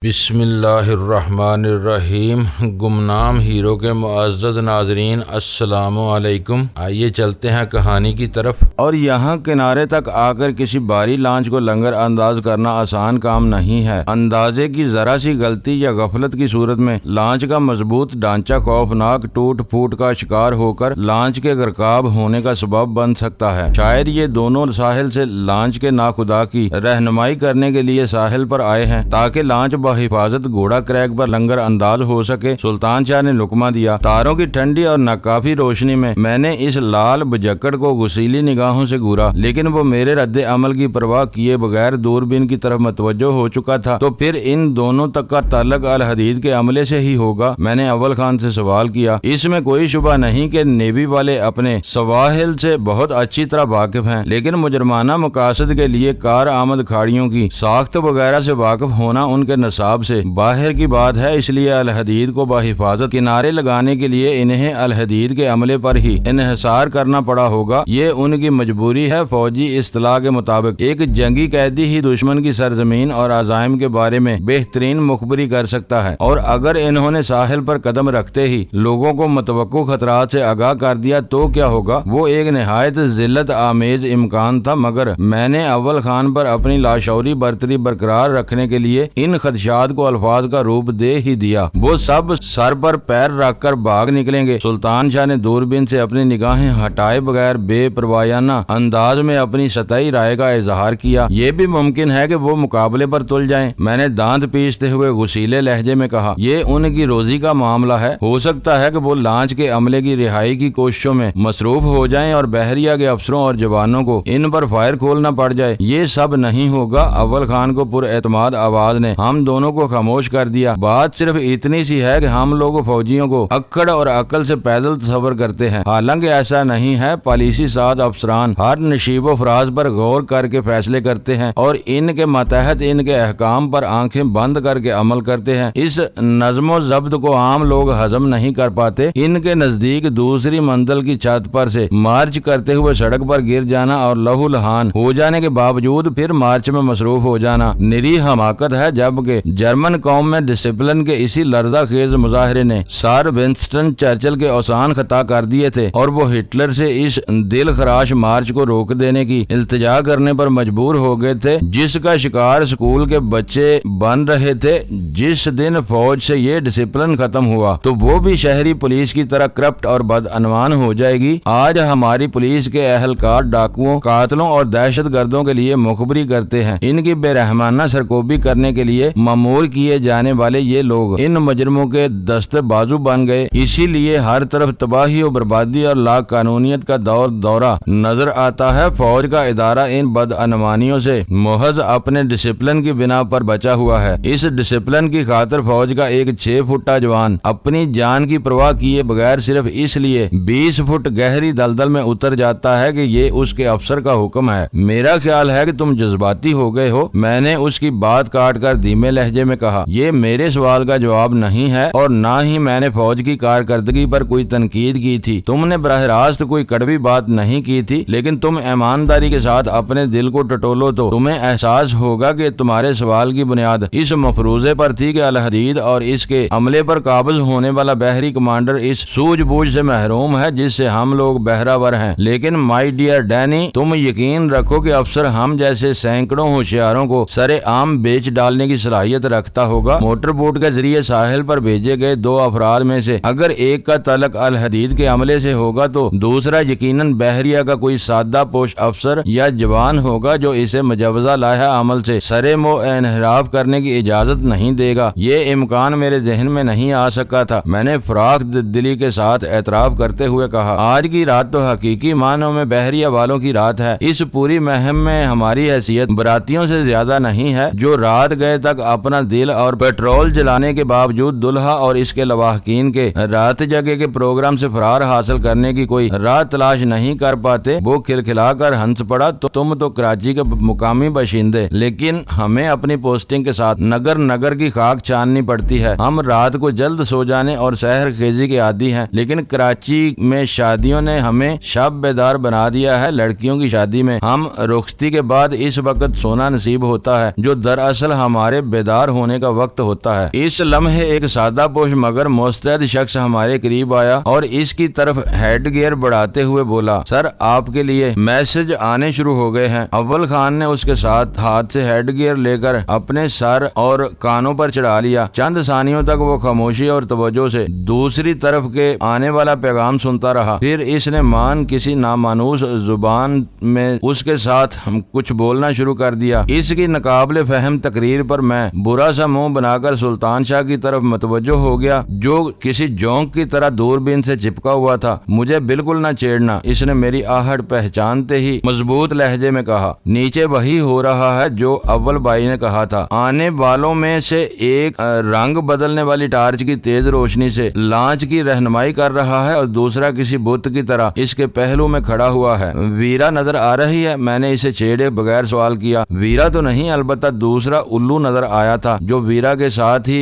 بسم اللہ الرحمن الرحیم۔ گمنام ہیرو کے معزز ناظرین السلام علیکم۔ آئیے چلتے ہیں کہانی کی طرف۔ اور یہاں کنارے تک آ کر کسی باری لانچ کو لنگر انداز کرنا آسان کام نہیں ہے۔ اندازے کی ذرا سی غلطی یا غفلت کی صورت میں لانچ کا مضبوط ڈھانچہ خوفناک ٹوٹ پھوٹ کا شکار ہو کر لانچ کے غرقاب ہونے کا سبب بن سکتا ہے۔ شاید یہ دونوں ساحل سے لانچ کے ناخدا کی رہنمائی کرنے کے لیے ساحل پر آئے ہیں تاکہ لانچ حفاظت گھوڑا کریک پر لنگر انداز ہو سکے۔ سلطان شاہ نے لقمہ دیا۔ تاروں کی ٹھنڈی اور ناکافی روشنی میں نے اس لال بجکڑ کو غسیلی نگاہوں سے گھورا، لیکن وہ میرے رد عمل کی پرواہ کیے بغیر دوربین کی طرف متوجہ ہو چکا تھا۔ تو پھر ان دونوں تک کا تعلق الحدید کے عملے سے ہی ہوگا؟ میں نے اول خان سے سوال کیا۔ اس میں کوئی شبہ نہیں کہ نیوی والے اپنے سواحل سے بہت اچھی طرح واقف ہیں، لیکن مجرمانہ مقاصد کے لیے کار آمد کھاڑیوں کی ساخت وغیرہ سے واقف ہونا ان کے نصاب سے باہر کی بات ہے۔ اس لیے الحدید کو بحفاظت کنارے لگانے کے لیے انہیں الحدید کے عملے پر ہی انحصار کرنا پڑا ہوگا۔ یہ ان کی مجبوری ہے۔ فوجی اصطلاح کے مطابق ایک جنگی قیدی ہی دشمن کی سرزمین اور عزائم کے بارے میں بہترین مخبری کر سکتا ہے، اور اگر انہوں نے ساحل پر قدم رکھتے ہی لوگوں کو متوقع خطرات سے آگاہ کر دیا تو کیا ہوگا؟ وہ ایک نہایت ذلت آمیز امکان تھا، مگر میں نے اول خان پر اپنی لاشعوری برتری برقرار رکھنے کے لیے ان خدشات کو الفاظ کا روپ دے ہی دیا۔ وہ سب سر پر پیر رکھ کر بھاگ نکلیں گے۔ سلطان شاہ نے دوربین سے اپنی نگاہیں ہٹائے بغیر بے پروایانہ انداز میں اپنی سطحی رائے کا اظہار کیا۔ یہ بھی ممکن ہے کہ وہ مقابلے پر تل جائیں۔ میں نے دانت پیستے ہوئے غصیلے لہجے میں کہا، یہ ان کی روزی کا معاملہ ہے۔ ہو سکتا ہے کہ وہ لانچ کے عملے کی رہائی کی کوششوں میں مصروف ہو جائیں اور بحریہ کے افسروں اور جوانوں کو ان پر فائر کھولنا پڑ جائے۔ یہ سب نہیں ہوگا۔ اول خان کو پر اعتماد آواز نے ہم دونوں کو خاموش کر دیا۔ بات صرف اتنی سی ہے کہ ہم لوگ فوجیوں کو اکڑ اور عقل سے پیدل تصور کرتے ہیں، حالانکہ ایسا نہیں ہے۔ پالیسی ساز افسران ہر نشیب و فراز پر غور کر کے فیصلے کرتے ہیں اور ان کے ماتحت ان کے احکام پر آنکھیں بند کر کے عمل کرتے ہیں۔ اس نظم و ضبط کو عام لوگ ہضم نہیں کر پاتے۔ ان کے نزدیک دوسری منزل کی چھت پر سے مارچ کرتے ہوئے سڑک پر گر جانا اور لہو لہان ہو جانے کے باوجود پھر مارچ میں مصروف ہو جانا نری حماقت ہے، جبکہ جرمن قوم میں ڈسپلن کے اسی لرزہ خیز مظاہرے نے سر ونسٹن چرچل کے اوسان خطا کر دیے تھے، اور وہ ہٹلر سے اس دل خراش مارچ کو روک دینے کی التجا کرنے پر مجبور ہو گئے تھے، جس کا شکار اسکول کے بچے بن رہے تھے۔ جس دن فوج سے یہ ڈسپلن ختم ہوا تو وہ بھی شہری پولیس کی طرح کرپٹ اور بدعنوان ہو جائے گی۔ آج ہماری پولیس کے اہلکار ڈاکوؤں، قاتلوں اور دہشت گردوں کے لیے مخبری کرتے ہیں۔ ان کی بے رحمانہ سرکوبی کرنے کے لیے مامور کیے جانے والے یہ لوگ ان مجرموں کے دستے بازو بن گئے۔ اسی لیے ہر طرف تباہی و بربادی اور لا قانونیت کا دورہ نظر آتا ہے۔ فوج کا ادارہ ان بدعنوانیوں سے محض اپنے ڈسپلن کی بنا پر بچا ہوا ہے۔ اس ڈسپلن کی خاطر فوج کا ایک 6 فٹا جوان اپنی جان کی پرواہ کیے بغیر صرف اس لیے 20 فٹ گہری دلدل میں اتر جاتا ہے کہ یہ اس کے افسر کا حکم ہے۔ میرا خیال ہے کہ تم جذباتی ہو گئے ہو، میں نے اس کی بات کاٹ کر دھیمے لہجے میں کہا۔ یہ میرے سوال کا جواب نہیں ہے، اور نہ ہی میں نے فوج کی کارکردگی پر کوئی تنقید کی تھی۔ تم نے براہ راست کوئی کڑوی بات نہیں کی تھی، لیکن تم ایمانداری کے ساتھ اپنے دل کو ٹٹولو تو تمہیں احساس ہوگا کہ تمہارے سوال کی بنیاد اس مفروضے پر تھی کہ الحدید اور اس کے عملے پر قابض ہونے والا بحری کمانڈر اس سوجھ بوجھ سے محروم ہے جس سے ہم لوگ بہراور ہیں۔ لیکن مائی ڈیئر ڈینی، تم یقین رکھو کہ افسر ہم جیسے سینکڑوں ہوشیاروں کو سرے عام بیچ ڈالنے کی صلاحیت رکھتا ہوگا۔ موٹر بوٹ کے ذریعے ساحل پر بھیجے گئے 2 افراد میں سے اگر ایک کا تعلق الحدید کے عملے سے ہوگا تو دوسرا یقیناً بحریہ کا کوئی سادہ پوش افسر یا جوان ہوگا جو اسے مجوزہ لائحہ عمل سے سرے مو انحراف کرنے کی اجازت نہیں دے گا۔ یہ امکان میرے ذہن میں نہیں آ سکا تھا، میں نے فراخ دلی کے ساتھ اعتراف کرتے ہوئے کہا۔ آج کی رات تو حقیقی معنوں میں بحریہ والوں کی رات ہے۔ اس پوری مہم میں ہماری حیثیت براتیوں سے زیادہ نہیں ہے، جو رات گئے تک اپنا دل اور پیٹرول جلانے کے باوجود دلہا اور اس کے لواحقین کے رات جگہ کے پروگرام سے فرار حاصل کرنے کی کوئی راہ تلاش نہیں کر پاتے۔ وہ کھلکھلا کر ہنس پڑا، تو تم تو کراچی کے مقامی باشندے، لیکن ہمیں اپنی پوسٹنگ کے ساتھ نگر کی خاک چھاننی پڑتی ہے۔ ہم رات کو جلد سو جانے اور سحر خیزی کے عادی ہیں، لیکن کراچی میں شادیوں نے ہمیں شب بیدار بنا دیا ہے۔ لڑکیوں کی شادی میں ہم رخصتی کے بعد اس وقت سونا نصیب ہوتا ہے، جو دراصل ہمارے بیدار بیدار ہونے کا وقت ہوتا ہے۔ اس لمحے ایک سادہ پوش مگر مستعد شخص ہمارے قریب آیا اور اس کی طرف ہیڈ گیئر بڑھاتے ہوئے بولا، سر آپ کے لیے میسج آنے شروع ہو گئے ہیں۔ اول خان نے اس کے ساتھ ہاتھ سے ہیڈ گیئر لے کر اپنے سر اور کانوں پر چڑھا لیا۔ چند ثانیوں تک وہ خاموشی اور توجہ سے دوسری طرف کے آنے والا پیغام سنتا رہا، پھر اس نے کسی نامانوس زبان میں اس کے ساتھ کچھ بولنا شروع کر دیا۔ اس کی ناقابل فہم تقریر پر میں برا سا منہ بنا کر سلطان شاہ کی طرف متوجہ ہو گیا جو کسی جونک کی طرح دوربین سے چپکا ہوا تھا۔ مجھے بالکل نہ چھیڑنا، اس نے میری آہٹ پہچانتے ہی مضبوط لہجے میں کہا۔ نیچے وہی ہو رہا ہے جو اول بھائی نے کہا تھا۔ آنے والوں میں سے ایک رنگ بدلنے والی ٹارچ کی تیز روشنی سے لانچ کی رہنمائی کر رہا ہے اور دوسرا کسی بت کی طرح اس کے پہلو میں کھڑا ہوا ہے۔ ویرا نظر آ رہی ہے؟ میں نے اسے چھیڑے بغیر سوال کیا۔ ویرا تو نہیں، البتہ دوسرا الو نظر آیا تھا جو ویرا کے ساتھ ہی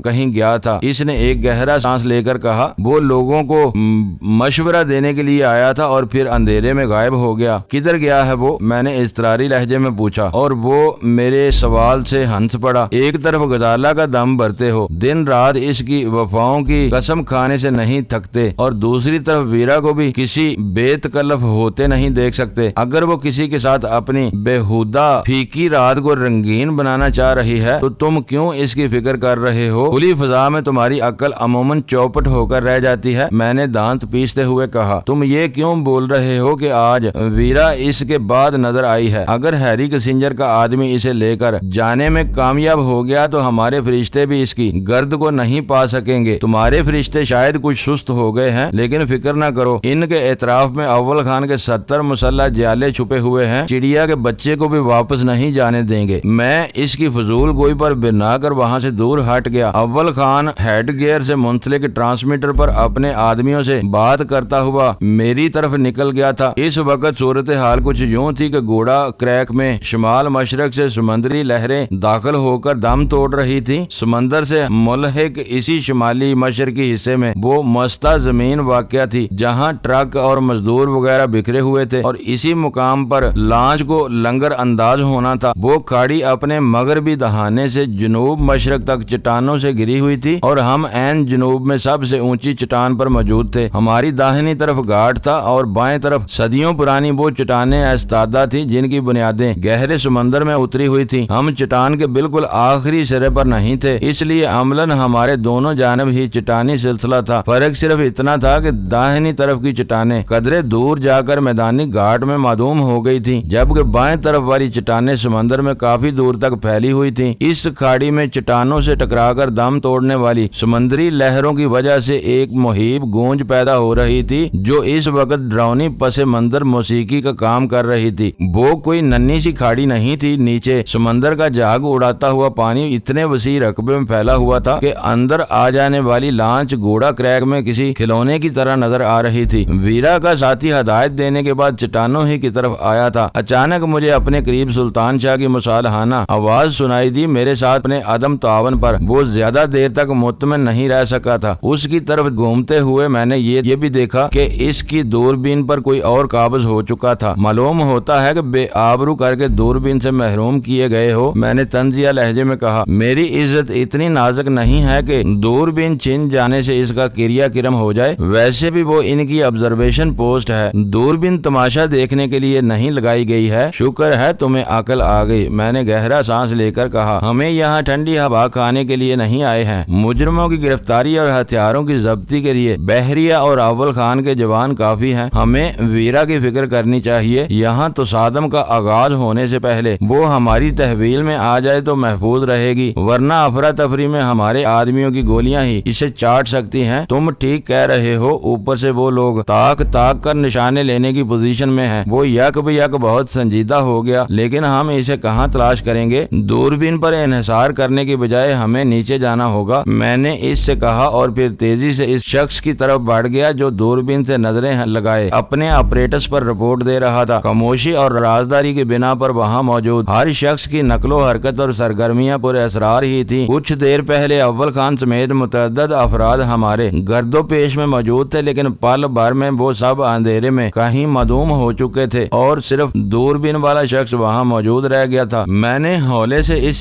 کہیں گیا تھا۔ اس نے ایک گہرا سانس لے کر کہا، وہ لوگوں کو مشورہ دینے کے لیے آیا تھا اور پھر اندھیرے میں غائب ہو گیا۔ کدھر گیا ہے وہ؟ میں نے اضطراری لہجے میں پوچھا اور وہ میرے سوال سے ہنس پڑا۔ ایک طرف غزالہ کا دم بھرتے ہو، دن رات اس کی وفاؤں کی قسم کھانے سے نہیں تھکتے، اور دوسری طرف ویرا کو بھی کسی بے تکلف ہوتے نہیں دیکھ سکتے۔ اگر وہ کسی کے ساتھ اپنی بےہودہ پھیکی رات کو رنگین بنانا چاہ رہی ہے تو تم کیوں اس کی فکر کر رہے ہو؟ کھلی فضا میں تمہاری عقل عموماً چوپٹ ہو کر رہ جاتی ہے۔ میں نے دانت پیستے ہوئے کہا، تم یہ کیوں بول رہے ہو کہ آج ویرا اس کے بعد نظر آئی ہے؟ اگر ہیری کسنجر کا آدمی اسے لے کر جانے میں کامیاب ہو گیا تو ہمارے فرشتے بھی اس کی گرد کو نہیں پا سکیں گے۔ تمہارے فرشتے شاید کچھ سست ہو گئے ہیں، لیکن فکر نہ کرو، ان کے اطراف میں اول خان کے 70 مسلح جالے چھپے ہوئے ہیں، چڑیا کے بچے کو بھی واپس نہیں جانے دیں گے۔ میں اس کی فضول گوئی پر بنا کر وہاں سے دور ہٹ گیا۔ اول خان ہیڈ گیئر سے منسلک ٹرانسمیٹر پر اپنے آدمیوں سے بات کرتا ہوا میری طرف نکل گیا تھا۔ اس وقت صورتحال کچھ یوں تھی کہ گوڑا کریک میں شمال مشرق سے سمندری لہریں داخل ہو کر دم توڑ رہی تھی۔ سمندر سے ملحق اسی شمالی مشرقی حصے میں وہ مستہ زمین واقع تھی جہاں ٹرک اور مزدور وغیرہ بکھرے ہوئے تھے، اور اسی مقام پر لانچ کو لنگر انداز ہونا تھا۔ وہ کھاڑی اپنے مغربی دہانے سے جنوب مشرق تک چٹانوں سے گری ہوئی تھی اور ہم عین جنوب میں سب سے اونچی چٹان پر موجود تھے۔ ہماری داہنی طرف گھاٹ تھا اور بائیں طرف صدیوں پرانی وہ چٹانیں استادہ تھی جن کی بنیادیں گہرے سمندر میں اتری ہوئی تھی۔ ہم چٹان کے بالکل آخری سرے پر نہیں تھے، اس لیے عملاً ہمارے دونوں جانب ہی چٹانی سلسلہ تھا۔ فرق صرف اتنا تھا کہ داہنی طرف کی چٹانیں قدرے دور جا کر میدانی گھاٹ میں معدوم ہو گئی تھی، جبکہ بائیں طرف والی چٹانیں سمندر میں کافی دور تک پھیلی ہوئی تھیں۔ اس کھاڑی میں چٹانوں سے ٹکرا کر دم توڑنے والی سمندری لہروں کی وجہ سے ایک مہیب گونج پیدا ہو رہی تھی جو اس وقت ڈراؤنی پس منظر موسیقی کا کام کر رہی تھی۔ وہ کوئی ننھی سی کھاڑی نہیں تھی، نیچے سمندر کا جھاگ اڑاتا ہوا پانی اتنے وسیع رقبے میں پھیلا ہوا تھا کہ اندر آ جانے والی لانچ گوڑا کریک میں کسی کھلونے کی طرح نظر آ رہی تھی۔ ویرا کا ساتھی ہدایت دینے کے بعد چٹانوں ہی کی طرف آیا تھا۔ اچانک مجھے اپنے قریب سلطان شاہ کی مصالحانہ آواز سنائی دی۔ میرے ساتھ اپنے عدم تعاون پر وہ زیادہ دیر تک مطمئن نہیں رہ سکا تھا۔ اس کی طرف گھومتے ہوئے میں نے یہ بھی دیکھا کہ اس کی دوربین پر کوئی اور قابض ہو چکا تھا۔ معلوم ہوتا ہے کہ بے آبرو کر کے دوربین سے محروم کیے گئے ہو۔ میں نے طنزیہ لہجے میں کہا، میری عزت اتنی نازک نہیں ہے کہ دوربین چھن جانے سے اس کا کریا کرم ہو جائے۔ ویسے بھی وہ ان کی آبزرویشن پوسٹ ہے، دوربین تماشا دیکھنے کے لیے نہیں لگائی گئی ہے۔ شکر ہے تمہیں عقل آ گئی، میں نے گہرا سانس لے کر کہا۔ ہمیں یہاں ٹھنڈی ہوا کھانے کے لیے نہیں آئے ہیں، مجرموں کی گرفتاری اور ہتھیاروں کی ضبطی کے لیے بحریہ اور اول خان کے جوان کافی ہیں۔ ہمیں ویرا کی فکر کرنی چاہیے، یہاں تصادم کا آغاز ہونے سے پہلے وہ ہماری تحویل میں آ جائے تو محفوظ رہے گی، ورنہ افراتفری میں ہمارے آدمیوں کی گولیاں ہی اسے چاٹ سکتی ہیں۔ تم ٹھیک کہہ رہے ہو، اوپر سے وہ لوگ تاک کر نشانے لینے کی پوزیشن میں ہیں۔ وہ یک بیک بہت سنجیدہ ہو گیا، لیکن ہم اسے کہاں تلاش کریں گے؟ دوربین پر انحصار کرنے کی بجائے ہمیں نیچے جانا ہوگا، میں نے اس سے کہا، اور پھر تیزی سے اس شخص کی طرف بڑھ گیا جو دوربین سے نظریں لگائے اپنے آپریٹس پر رپورٹ دے رہا تھا۔ خاموشی اور رازداری کی بنا پر وہاں موجود ہر شخص کی نقل و حرکت اور سرگرمیاں پر اسرار ہی تھی۔ کچھ دیر پہلے اول خان سمیت متعدد افراد ہمارے گرد و پیش میں موجود تھے، لیکن پل بھر میں وہ سب اندھیرے میں کہیں معدوم ہو چکے تھے اور صرف دوربین والا شخص وہاں موجود رہ گیا تھا۔ میں نے ہولے سے اس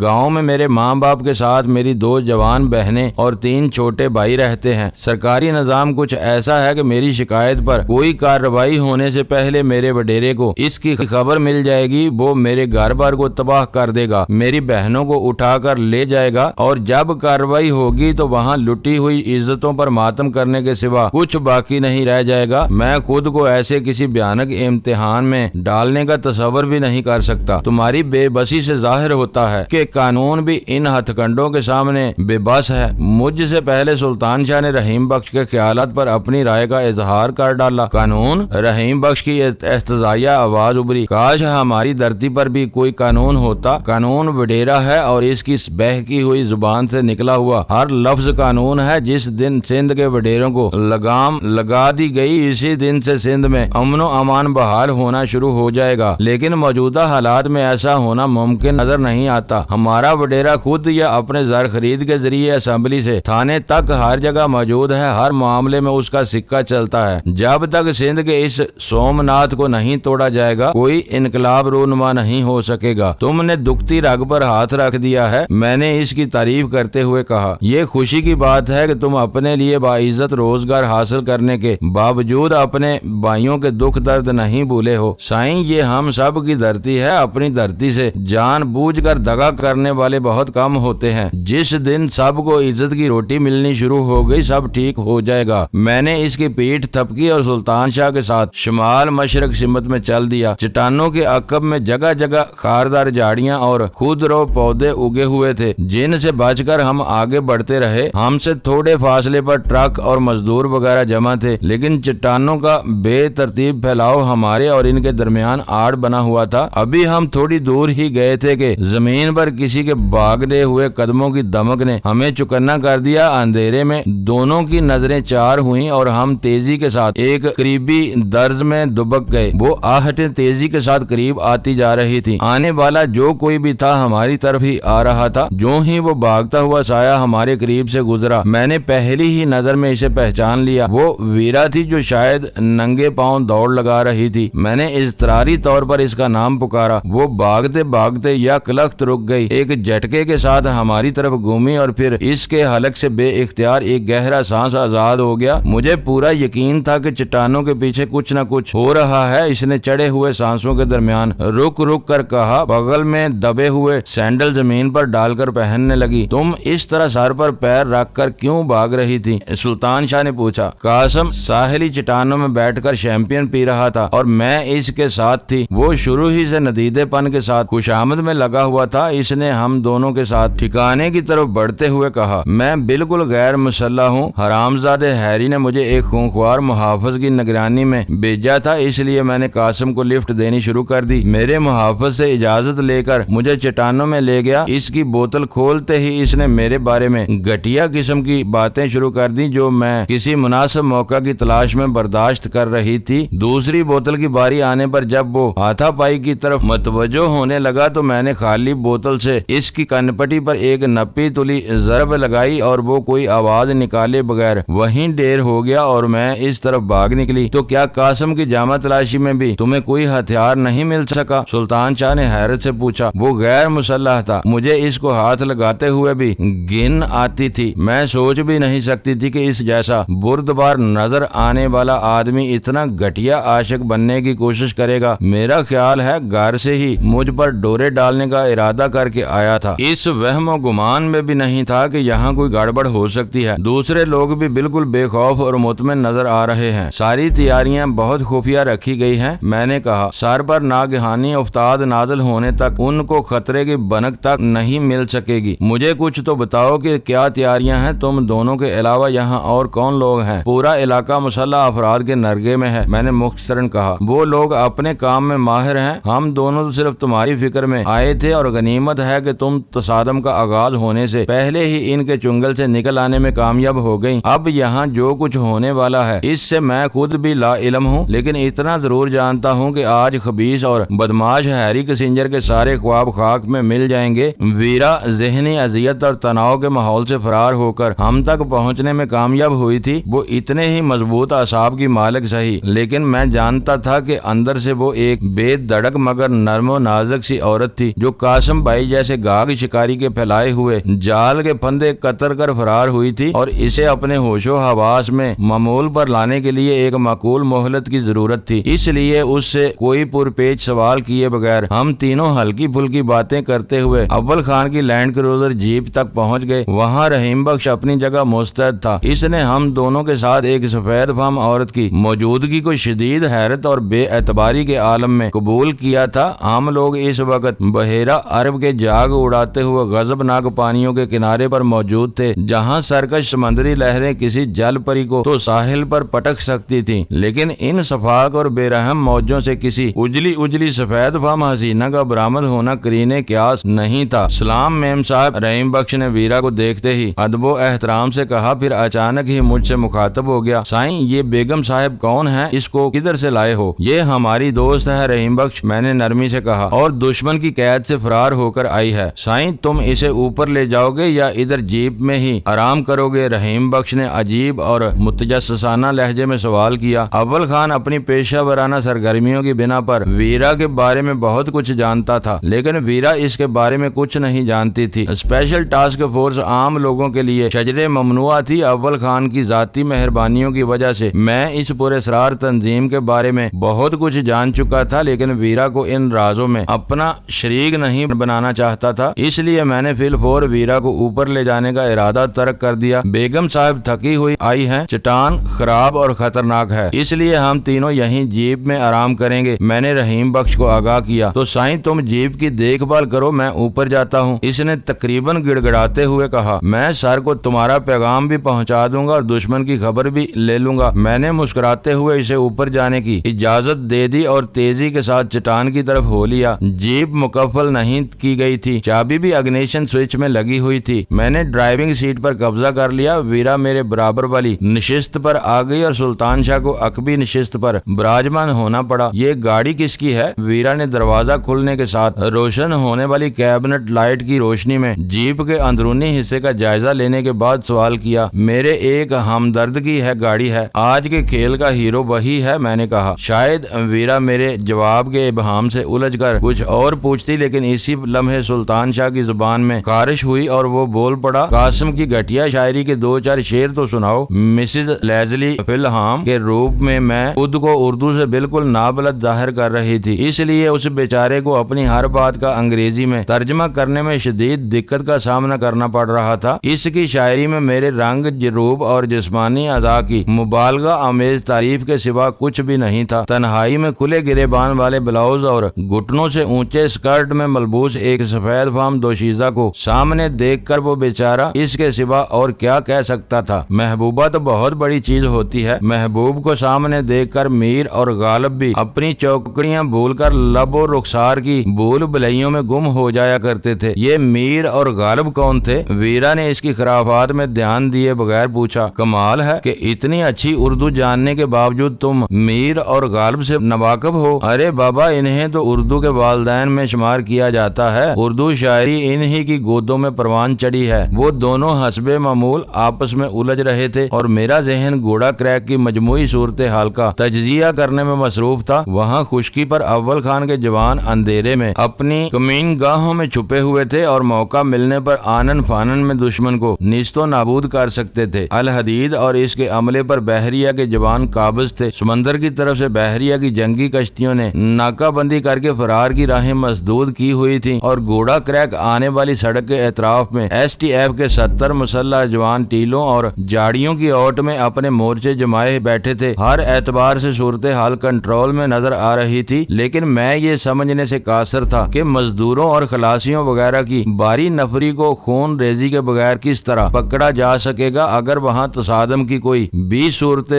گاؤں میں میرے ماں باپ کے ساتھ میری 2 جوان بہنیں اور 3 چھوٹے بھائی رہتے ہیں۔ سرکاری نظام کچھ ایسا ہے کہ میری شکایت پر کوئی کارروائی ہونے سے پہلے میرے وڈیرے کو اس کی خبر مل جائے گی، وہ میرے گھر بار کو تباہ کر دے گا، میری بہنوں کو اٹھا کر لے جائے گا، اور جب کارروائی ہوگی تو وہاں لٹی ہوئی عزتوں پر ماتم کرنے کے سوا کچھ باقی نہیں رہ جائے گا۔ میں خود کو ایسے کسی بھیانک امتحان میں ڈالنے کا تصور بھی نہیں کر سکتا۔ تمہاری بے بسی سے ظاہر ہوتا ہے کہ قانون بھی ان ہتھ کنڈوں کے سامنے بے بس ہے۔ مجھ سے پہلے سلطان شاہ نے رحیم بخش کے خیالات پر اپنی رائے کا اظہار کر ڈالا۔ قانون؟ رحیم بخش کی احتجاجیہ آواز ابھری۔ کاش ہماری دھرتی پر بھی کوئی قانون ہوتا۔ قانون وڈیرا ہے اور اس کی بہکی ہوئی زبان سے نکلا ہوا ہر لفظ قانون ہے۔ جس دن سندھ کے وڈیروں کو لگام لگا دی گئی، اسی دن سے سندھ میں امن و امان بحال ہونا شروع ہو جائے گا، لیکن موجودہ حالات میں ایسا ہونا ممکن نظر نہیں آتا۔ ہمارا وڈیرا خود یا اپنے زر خرید کے ذریعے اسمبلی سے تھانے تک ہر جگہ موجود ہے، ہر معاملے میں اس کا سکہ چلتا ہے۔ جب تک سندھ کے اس سومناتھ کو نہیں توڑا جائے گا، کوئی انقلاب رونما نہیں ہو سکے گا۔ تم نے دکھتی رگ پر ہاتھ رکھ دیا ہے، میں نے اس کی تعریف کرتے ہوئے کہا۔ یہ خوشی کی بات ہے کہ تم اپنے لیے باعزت روزگار حاصل کرنے کے باوجود اپنے بھائیوں کے دکھ درد نہیں بھولے ہو۔ سائیں، یہ ہم سب کی دھرتی ہے۔ اپنی دھرتی سے جان بوجھ کر دغا کرنے والے بہت کم ہوتے ہیں۔ جس دن سب کو عزت کی روٹی ملنی شروع ہو گئی، سب ٹھیک ہو جائے گا۔ میں نے اس کی پیٹھ تھپکی اور سلطان شاہ کے ساتھ شمال مشرق سمت میں چل دیا۔ چٹانوں کے عقب میں جگہ جگہ خاردار جھاڑیاں اور خودرو پودے اگے ہوئے تھے، جن سے بچ کر ہم آگے بڑھتے رہے۔ ہم سے تھوڑے فاصلے پر ٹرک اور مزدور وغیرہ جمع تھے، لیکن چٹانوں کا بے ترتیب پھیلاؤ ہمارے اور ان کے درمیان آڑ بنا ہوا تھا۔ ابھی ہم تھوڑی دور ہی گئے تھے کہ زمین پر کسی کے بھاگتے ہوئے قدموں کی دمک نے ہمیں چکنا کر دیا۔ اندھیرے میں دونوں کی نظریں چار ہوئیں اور ہم تیزی کے ساتھ ایک قریبی درز میں دبک گئے۔ وہ آہٹیں تیزی کے ساتھ قریب آتی جا رہی تھی۔ آنے والا جو کوئی بھی تھا ہماری طرف ہی آ رہا تھا۔ جو ہی وہ بھاگتا ہوا سایہ ہمارے قریب سے گزرا، میں نے پہلی ہی نظر میں اسے پہچان لیا۔ وہ ویرا تھی جو شاید ننگے پاؤں دوڑ لگا رہی تھی۔ میں نے اضطراری طور پر اس کا نام پکارا۔ وہ بھاگتے بھاگتے یک لخت رک گئی، ایک جھٹکے کے ساتھ ہماری طرف گھومی اور پھر اس کے حلق سے بے اختیار ایک گہرا سانس آزاد ہو گیا۔ مجھے پورا یقین تھا کہ چٹانوں کے پیچھے کچھ نہ کچھ ہو رہا ہے۔ اس نے چڑھے ہوئے سانسوں کے درمیان رک رک کر کہا، بغل میں دبے ہوئے سینڈل زمین پر ڈال کر پہننے لگی۔ تم اس طرح سر پر پیر رکھ کر کیوں بھاگ رہی تھی؟ سلطان شاہ نے پوچھا۔ قاسم ساحلی چٹانوں میں بیٹھ کر شیمپئن پی رہا تھا اور میں اس کے ساتھ تھی۔ وہ شروع ہی سے ندیدے پن کے ساتھ خوشامد میں لگا ہوا تھا۔ اس نے ہم دونوں کے ساتھ ٹھکانے کی طرف بڑھتے ہوئے کہا، میں بالکل غیر مسلح ہوں۔ حرامزادے ہیری نے مجھے ایک خونخوار محافظ کی نگرانی میں بھیجا تھا، اس لیے میں نے قاسم کو لفٹ دینی شروع کر دی۔ میرے محافظ سے اجازت لے کر مجھے چٹانوں میں لے گیا۔ اس کی بوتل کھولتے ہی اس نے میرے بارے میں گھٹیا قسم کی باتیں شروع کر دی جو میں کسی مناسب موقع کی تلاش میں برداشت کر رہی تھی۔ دوسری بوتل کی باری آنے پر جب وہ ہاتھا پائی کی طرف متوجہ ہونے لگا تو میں نے خالی بوتل سے اس کی کنپٹی پر ایک نپی تلی ضرب لگائی اور وہ کوئی آواز نکالے بغیر وہیں ڈیر ہو گیا اور میں اس طرف بھاگ نکلی۔ تو کیا قاسم کی جامع تلاشی میں بھی تمہیں کوئی ہتھیار نہیں مل سکا؟ سلطان شاہ نے حیرت سے پوچھا۔ وہ غیر مسلح تھا، مجھے اس کو ہاتھ لگاتے ہوئے بھی گن آتی تھی۔ میں سوچ بھی نہیں سکتی تھی کہ اس جیسا بردبار نظر آنے والا آدمی اتنا گھٹیا عاشق بننے کی کوشش کرے گا۔ میرا خیال ہے گھر سے ہی مجھ پر ڈورے ڈالنے کا ارادہ کر کے آیا تھا۔ اس وہم و گمان میں بھی نہیں تھا کہ یہاں کوئی گڑبڑ ہو سکتی ہے۔ دوسرے لوگ بھی بالکل بے خوف اور مطمئن نظر آ رہے ہیں۔ ساری تیاریاں بہت خفیہ رکھی گئی ہیں، میں نے کہا۔ سر پر ناگہانی افتاد نازل ہونے تک ان کو خطرے کی بنک تک نہیں مل سکے گی۔ مجھے کچھ تو بتاؤ کہ کیا تیاریاں ہیں؟ تم دونوں کے علاوہ یہاں اور کون لوگ ہیں؟ پورا علاقہ مسلح افراد کے نرگے میں ہے، میں نے مختصراً کہا۔ وہ لوگ اپنے کام میں ماہر ہیں، ہم دونوں تو صرف تمہاری فکر میں آئے تھے اور غنیمت ہے کہ تم تصادم کا آغاز ہونے سے پہلے ہی ان کے چنگل سے نکل آنے میں کامیاب ہو گئی۔ اب یہاں جو کچھ ہونے والا ہے اس سے میں خود بھی لا علم ہوں، لیکن اتنا ضرور جانتا ہوں کہ آج خبیث اور بدماش ہیری کسنجر کے سارے خواب خاک میں مل جائیں گے۔ ویرا ذہنی اذیت اور تناؤ کے ماحول سے فرار ہو کر ہم تک پہنچنے میں کامیاب ہوئی تھی۔ وہ اتنے ہی مضبوط اعصاب کی مالک صحیح، لیکن میں جانتا تھا کہ اندر سے وہ ایک بے دھڑک مگر نرم و نازک سی والی عورت تھی جو قاسم بھائی جیسے گاگ شکاری کے پھیلائے ہوئے جال کے پھندے قطر کر فرار ہوئی تھی اور اسے اپنے ہوش و حواس میں معمول پر لانے کے لیے ایک معقول مہلت کی ضرورت تھی۔ اس لیے اس سے کوئی پرپیچ سوال کیے بغیر ہم تینوں ہلکی پھلکی باتیں کرتے ہوئے اول خان کی لینڈ کروزر جیپ تک پہنچ گئے۔ وہاں رحیم بخش اپنی جگہ مستعد تھا۔ اس نے ہم دونوں کے ساتھ ایک سفید فام عورت کی موجودگی کو شدید حیرت اور بے اعتباری کے عالم میں قبول کیا تھا۔ ہم لوگ اس وقت بحیرہ عرب کے جاگ اڑاتے ہوئے غضبناک پانیوں کے کنارے پر موجود تھے، جہاں سرکش سمندری لہریں کسی جل پری کو تو ساحل پر پٹک سکتی تھیں، لیکن ان شفاق اور بے رحم موجوں سے کسی اجلی سفید فام حسینہ کا برآمد ہونا قرینِ قیاس نہیں تھا۔ سلام میم صاحب، رحیم بخش نے ویرا کو دیکھتے ہی ادب و احترام سے کہا، پھر اچانک ہی مجھ سے مخاطب ہو گیا، سائیں یہ بیگم صاحب کون ہے؟ اس کو کدھر سے لائے ہو؟ یہ ہماری دوست ہے رحیم بخش، میں نے نرمی سے کہا، اور دشمن کی قید سے فرار ہو کر آئی ہے۔ سائیں تم اسے اوپر لے جاؤ گے یا ادھر جیپ میں ہی آرام کرو گے؟ رحیم بخش نے عجیب اور متجسسانہ لہجے میں سوال کیا۔ اول خان اپنی پیشہ ورانہ سرگرمیوں کی بنا پر ویرا کے بارے میں بہت کچھ جانتا تھا، لیکن ویرا اس کے بارے میں کچھ نہیں جانتی تھی۔ اسپیشل ٹاسک فورس عام لوگوں کے لیے شجرے ممنوع تھی۔ اول خان کی ذاتی مہربانیوں کی وجہ سے میں اس پراسرار تنظیم کے بارے میں بہت کچھ جان چکا تھا، لیکن ویرا کو ان رازوں میں اپنا شریک نہیں بنانا چاہتا تھا۔ اس لیے میں نے فی الفور ویرا کو اوپر لے جانے کا ارادہ ترک کر دیا۔ بیگم صاحب تھکی ہوئی آئی ہیں، چٹان خراب اور خطرناک ہے، اس لیے ہم تینوں یہیں جیپ میں آرام کریں گے، میں نے رحیم بخش کو آگاہ کیا۔ تو سائیں تم جیپ کی دیکھ بھال کرو، میں اوپر جاتا ہوں، اس نے تقریباً گڑ گڑاتے ہوئے کہا۔ میں سر کو تمہارا پیغام بھی پہنچا دوں گا اور دشمن کی خبر بھی لے لوں گا۔ میں نے مسکراتے ہوئے اسے اوپر جانے کی اجازت دے دی اور تیزی کے ساتھ چٹان کی طرف ہو لیا۔ جیپ مکفل نہیں کی گئی تھی، چابی بھی اگنیشن سوئچ میں لگی ہوئی تھی۔ میں نے ڈرائیونگ سیٹ پر قبضہ کر لیا، ویرا میرے برابر والی نشست پر آ گئی اور سلطان شاہ کو عقبی نشست پر براجمان ہونا پڑا۔ یہ گاڑی کس کی ہے؟ ویرا نے دروازہ کھلنے کے ساتھ روشن ہونے والی کیبنٹ لائٹ کی روشنی میں جیپ کے اندرونی حصے کا جائزہ لینے کے بعد سوال کیا۔ میرے ایک ہمدرد کی ہے گاڑی ہے، آج کے کھیل کا ہیرو وہی ہے، میں نے کہا۔ شاید ویرا میرے جواب کے ابہام سے الجھ کر کچھ اور پوچھتی، لیکن اسی لمحے سلطان شاہ کی زبان میں خارش ہوئی اور وہ بول پڑا، قاسم کی گھٹیا شاعری کے دو چار شعر تو سناؤ۔ مسز لیزلی فلہام کے روپ میں میں خود کو اردو سے بالکل نابلد ظاہر کر رہی تھی، اس لیے اس بیچارے کو اپنی ہر بات کا انگریزی میں ترجمہ کرنے میں شدید دقت کا سامنا کرنا پڑ رہا تھا۔ اس کی شاعری میں میرے رنگ، روپ اور جسمانی اعضاء کی مبالغہ آمیز تعریف کے سوا کچھ بھی نہیں تھا۔ تنہائی میں کھلے گریبان والے بلاؤز اور گھٹنوں سے اونچے اسکرٹ میں ملبوس ایک سفید فام دوشیزہ کو سامنے دیکھ کر وہ بیچارہ اس کے سوا اور کیا کہہ سکتا تھا؟ محبوبہ تو بہت بڑی چیز ہوتی ہے۔ محبوب کو سامنے دیکھ کر میر اور غالب بھی اپنی چوکڑیاں بھول کر لب و رخسار کی بھول بھلائیوں میں گم ہو جایا کرتے تھے۔ یہ میر اور غالب کون تھے؟ ویرا نے اس کی خرافات میں دھیان دیے بغیر پوچھا۔ کمال ہے کہ اتنی اچھی اردو جاننے کے باوجود تم میر اور غالب سے ناواقف ہو۔ ارے بابا، انہیں تو اردو کے والدین میں شمار کیا جاتا ہے۔ اردو شاعری انہی کی گودوں میں پروان چڑھی ہے۔ وہ دونوں حسب معمول آپس میں الجھ رہے تھے اور میرا ذہن گھوڑا کریک کی مجموعی صورتحال کا تجزیہ کرنے میں مصروف تھا۔ وہاں خشکی پر اول خان کے جوان اندھیرے میں اپنی کمین گاہوں میں چھپے ہوئے تھے اور موقع ملنے پر آنن فانن میں دشمن کو نیست و نابود کر سکتے تھے۔ الحدید اور اس کے عملے پر بحریہ کے جوان قابض تھے۔ سمندر کی طرف سے بحریہ کی جنگی کشتیوں نے ناکہ بندی کر کے فرار کی راہیں مسدود کی ہوئی تھیں اور گھوڑا کریک آنے والی سڑک کے اطراف میں ایس ٹی ایف کے 70 مسلح جوان ٹیلوں اور جاڑیوں کی اوٹ میں اپنے مورچے جمائے بیٹھے تھے۔ ہر اعتبار سے صورتحال کنٹرول میں نظر آ رہی تھی، لیکن میں یہ سمجھنے سے قاصر تھا کہ مزدوروں اور خلاصیوں وغیرہ کی باری نفری کو خون ریزی کے بغیر کس طرح پکڑا جا سکے گا۔ اگر وہاں تصادم کی کوئی بھی صورت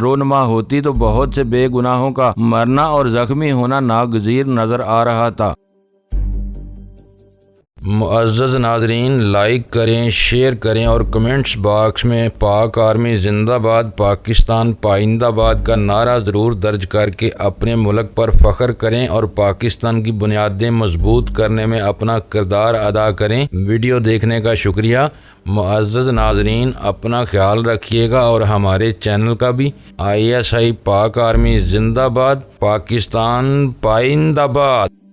رونما ہوتی تو بہت سے بے گناہوں کا مرنا اور زخمی ہونا ناگزیر نظر آ رہا تھا۔ معزز ناظرین، لائک کریں، شیئر کریں اور کمنٹس باکس میں پاک آرمی زندہ باد، پاکستان پائندہ باد کا نعرہ ضرور درج کر کے اپنے ملک پر فخر کریں اور پاکستان کی بنیادیں مضبوط کرنے میں اپنا کردار ادا کریں۔ ویڈیو دیکھنے کا شکریہ۔ معزز ناظرین، اپنا خیال رکھیے گا اور ہمارے چینل کا بھی۔ ISI پاک آرمی زندہ باد، پاکستان پائندہ باد۔